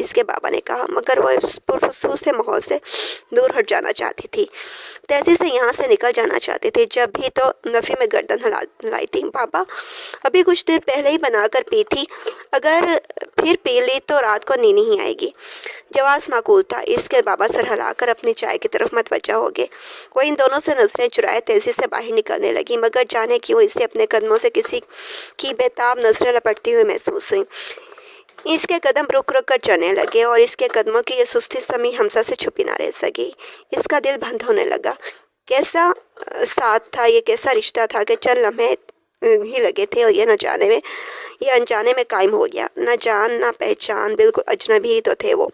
اس کے بابا نے کہا، مگر وہ اس پرخصوص سے ماحول سے دور ہٹ جانا چاہتی تھی، تیزی سے یہاں سے نکل جانا چاہتی تھی۔ جب بھی تو نفی میں گردن ہلائی تھی۔ بابا ابھی کچھ دیر پہلے ہی بنا کر پی تھی، اگر پھر پی لی تو رات کو نیند نہیں آئے گی۔ جواز معقول تھا۔ اس کے بابا سر ہلا کر اپنی چائے کی طرف متوجہ ہو گئے۔ وہ ان دونوں سے نظریں چرائے تیزی سے باہر نکلنے لگی، مگر جانے کیوں اسے اپنے قدموں سے کسی کی بےتاب نظریں لپٹتی ہوئی محسوس ہوئیں۔ اس کے قدم رک رک کر چلنے لگے اور اس کے قدموں کی یہ سستی سمیع حمزہ سے چھپی نہ رہ سکی۔ اس کا دل بند ہونے لگا۔ کیسا ساتھ تھا یہ، کیسا رشتہ تھا کہ چند لمحے ہی لگے تھے اور یہ انجانے میں قائم ہو گیا۔ نہ جان نہ پہچان، بالکل اجنبی ہی تو تھے وہ،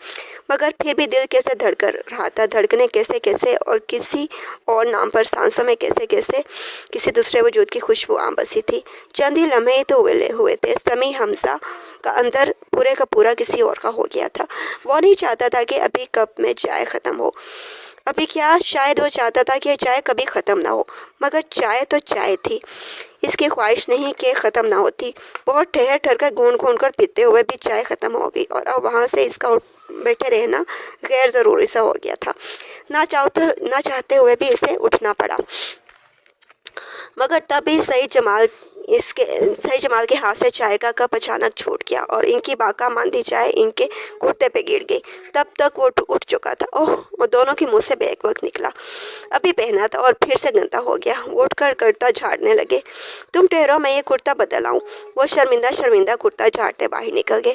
مگر پھر بھی دل کیسے دھڑک رہا تھا، دھڑکنے کیسے اور کسی اور نام پر سانسوں میں کیسے کسی دوسرے وجود کی خوشبو عام بسی تھی۔ چند ہی لمحے ہی تو ہوئے تھے، سمیع حمزہ کا اندر پورے کا پورا کسی اور کا ہو گیا تھا۔ وہ نہیں چاہتا تھا کہ ابھی کپ میں چائے ختم ہو، ابھی کیا شاید وہ چاہتا تھا کہ چائے کبھی ختم نہ ہو، مگر چائے تو چائے تھی، اس کی خواہش نہیں کہ ختم نہ ہوتی۔ بہت ٹھہر کر گھونٹ کر پیتے ہوئے بھی چائے ختم ہو گئی اور اب وہاں سے اس کا بیٹھے رہنا غیر ضروری سا ہو گیا تھا۔ نہ چاہتے ہوئے بھی اسے اٹھنا پڑا، مگر تب بھی سعید جمال کے ہاتھ سے چائے کا کپ اچانک چھوٹ گیا اور ان کی باقا ماندی چائے ان کے کرتے پہ گر گئی۔ تب تک وہ اٹھ چکا تھا۔ اوہ، وہ دونوں کے منہ سے بیک وقت نکلا، ابھی پہنا تھا اور پھر سے گندا ہو گیا۔ وہ اٹھ کر کرتا جھاڑنے لگے۔ تم ٹھہرو، میں یہ کرتا بدل آؤں۔ وہ شرمندہ کرتا جھاڑتے باہر نکل گئے۔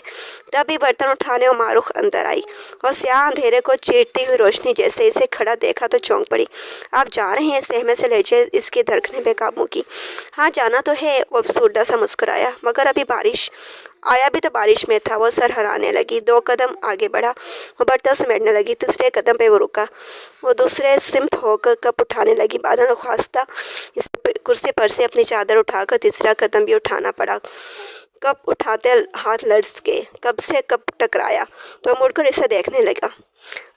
تبھی برتن اٹھانے اور معروف اندر آئی اور سیاہ اندھیرے کو چیرتی ہوئی روشنی جیسے اسے کھڑا دیکھا تو چونک پڑی۔ آپ جا رہے ہیں؟ سہمے سے لہجے اس کی دھڑکنیں بے قابو کی۔ ہاں جانا تو ہے، وہ افسردہ سا مسکرایا، مگر ابھی آیا بھی تو بارش میں تھا۔ وہ سر ہلانے لگی، 2 قدم آگے بڑھا، وہ برتن سمیٹنے لگی، تیسرے قدم پہ وہ رکا۔ وہ دوسرے سمت ہو کر کپ اٹھانے لگی، بعد نخواستہ اس کرسی پر سے اپنی چادر اٹھا کر تیسرا قدم بھی اٹھانا پڑا۔ کپ اٹھاتے ہاتھ لرز گئے، کپ سے کپ ٹکرایا تو مڑ کر اسے دیکھنے لگا۔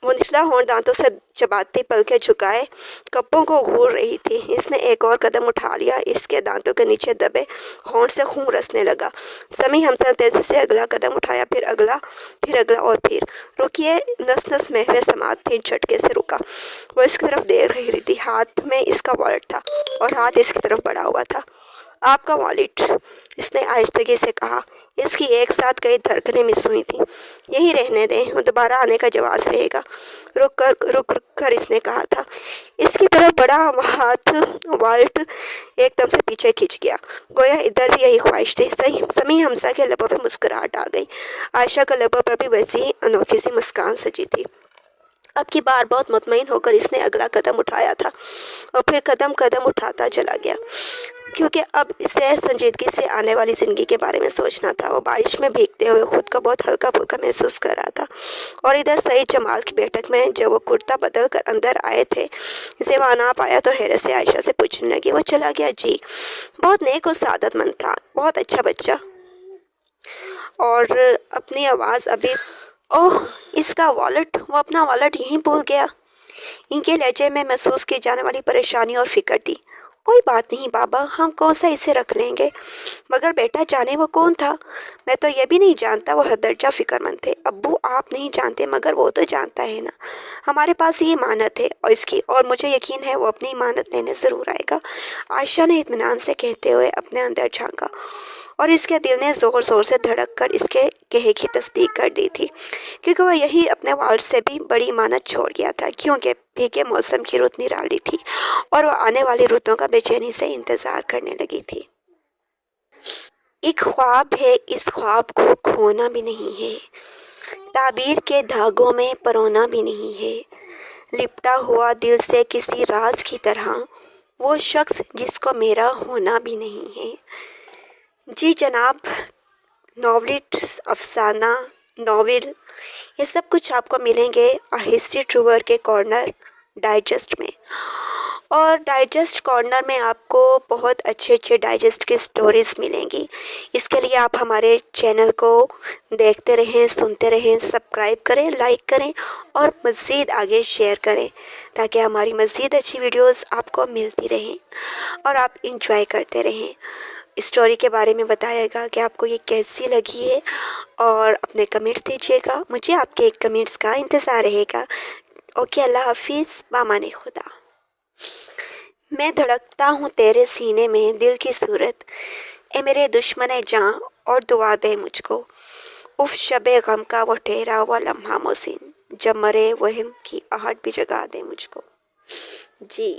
وہ نچلا ہونٹ دانتوں سے چباتی پلکیں جھکائے کپوں کو گھور رہی تھی۔ اس نے ایک اور قدم اٹھا لیا، اس کے دانتوں کے نیچے دبے ہونٹ سے خون رسنے لگا۔ سمیع حمزہ نے تیزی سے اگلا قدم اٹھایا، پھر اگلا اور پھر۔ رکیے، نس محو سماعت پھر جھٹکے سے رکا۔ وہ اس کی طرف دیکھ رہی تھی، ہاتھ میں اس کا والٹ تھا اور ہاتھ اس کی طرف بڑھا ہوا تھا۔ آپ کا والٹ، اس نے آہستگی سے کہا۔ اس کی ایک ساتھ کئی دھڑکنیں مس ہوئی تھیں۔ یہی رہنے دیں، وہ دوبارہ آنے کا جواز رہے گا۔ رک کر اس نے کہا تھا۔ اس کی طرف بڑھا ہاتھ والٹ ایک دم سے پیچھے کھنچ گیا، گویا ادھر بھی یہی خواہش تھی۔ سمیع حمزہ کے لبوں پہ مسکراہٹ آ گئی۔ عائشہ کے لبوں پر بھی ویسی ہی انوکھی سی مسکان سجی تھی۔ اب کی بار بہت مطمئن ہو کر اس نے اگلا قدم اٹھایا تھا اور پھر قدم اٹھاتا چلا گیا، کیونکہ اب اسے سنجیدگی سے آنے والی زندگی کے بارے میں سوچنا تھا۔ وہ بارش میں بھیگتے ہوئے خود کو بہت ہلکا پھلکا محسوس کر رہا تھا، اور ادھر سعید جمال کی بیٹھک میں جب وہ کرتا بدل کر اندر آئے تھے، اسے وہاں نہ پایا تو حیرت سے عائشہ سے پوچھنے لگی، وہ چلا گیا؟ جی، بہت نیک اور سعادت مند تھا، بہت اچھا بچہ۔ اور اپنی آواز ابھی، اوہ، اس کا والٹ، وہ اپنا والٹ یہیں بھول گیا۔ ان کے لہجے میں محسوس کی جانے والی پریشانی اور فکر تھی۔ کوئی بات نہیں بابا، ہم کون سا اسے رکھ لیں گے، مگر بیٹا جانے وہ کون تھا؟ میں تو یہ بھی نہیں جانتا۔ وہ حد درجہ فکر مند تھے۔ ابو، آپ نہیں جانتے، مگر وہ تو جانتا ہے نا۔ ہمارے پاس یہ امانت ہے اور اس کی، اور مجھے یقین ہے وہ اپنی امانت لینے ضرور آئے گا۔ عائشہ نے اطمینان سے کہتے ہوئے اپنے اندر جھانکا، اور اس کے دل نے زور سے دھڑک کر اس کے کہے کی تصدیق کر دی تھی، کیونکہ وہ یہی اپنے والد سے بھی بڑی امانت چھوڑ گیا تھا، کیونکہ بھیگے موسم کی رت نرالی تھی اور وہ آنے والی رتوں کا بے چینی سے انتظار کرنے لگی تھی۔ ایک خواب ہے، اس خواب کو کھونا بھی نہیں ہے، تعبیر کے دھاگوں میں پرونا بھی نہیں ہے، لپٹا ہوا دل سے کسی راز کی طرح، وہ شخص جس کو میرا ہونا بھی نہیں ہے۔ جی جناب، ناولٹ، افسانہ، ناول، یہ سب کچھ آپ کو ملیں گے ہسٹری ٹروور کے کارنر ڈائجسٹ میں، اور ڈائجسٹ کارنر میں آپ کو بہت اچھے ڈائجسٹ کی سٹوریز ملیں گی۔ اس کے لیے آپ ہمارے چینل کو دیکھتے رہیں، سنتے رہیں، سبسکرائب کریں، لائک کریں اور مزید آگے شیئر کریں، تاکہ ہماری مزید اچھی ویڈیوز آپ کو ملتی رہیں اور آپ انجوائے کرتے رہیں۔ اسٹوری کے بارے میں بتائے گا کہ آپ کو یہ کیسی لگی ہے، اور اپنے کمنٹس دیجیے گا. مجھے آپ کے کمنٹس کا انتظار رہے گا. اوکے، اللہ حافظ، بامان خدا. میں دھڑکتا ہوں تیرے سینے میں دل کی صورت، اے میرے دشمن جاں، اور دعا دے مجھ کو. اف شب غم کا وہ ٹھہرا ہوا لمحہ محسن، جب مرے وہم کی آہٹ بھی جگا دے مجھ کو. جی.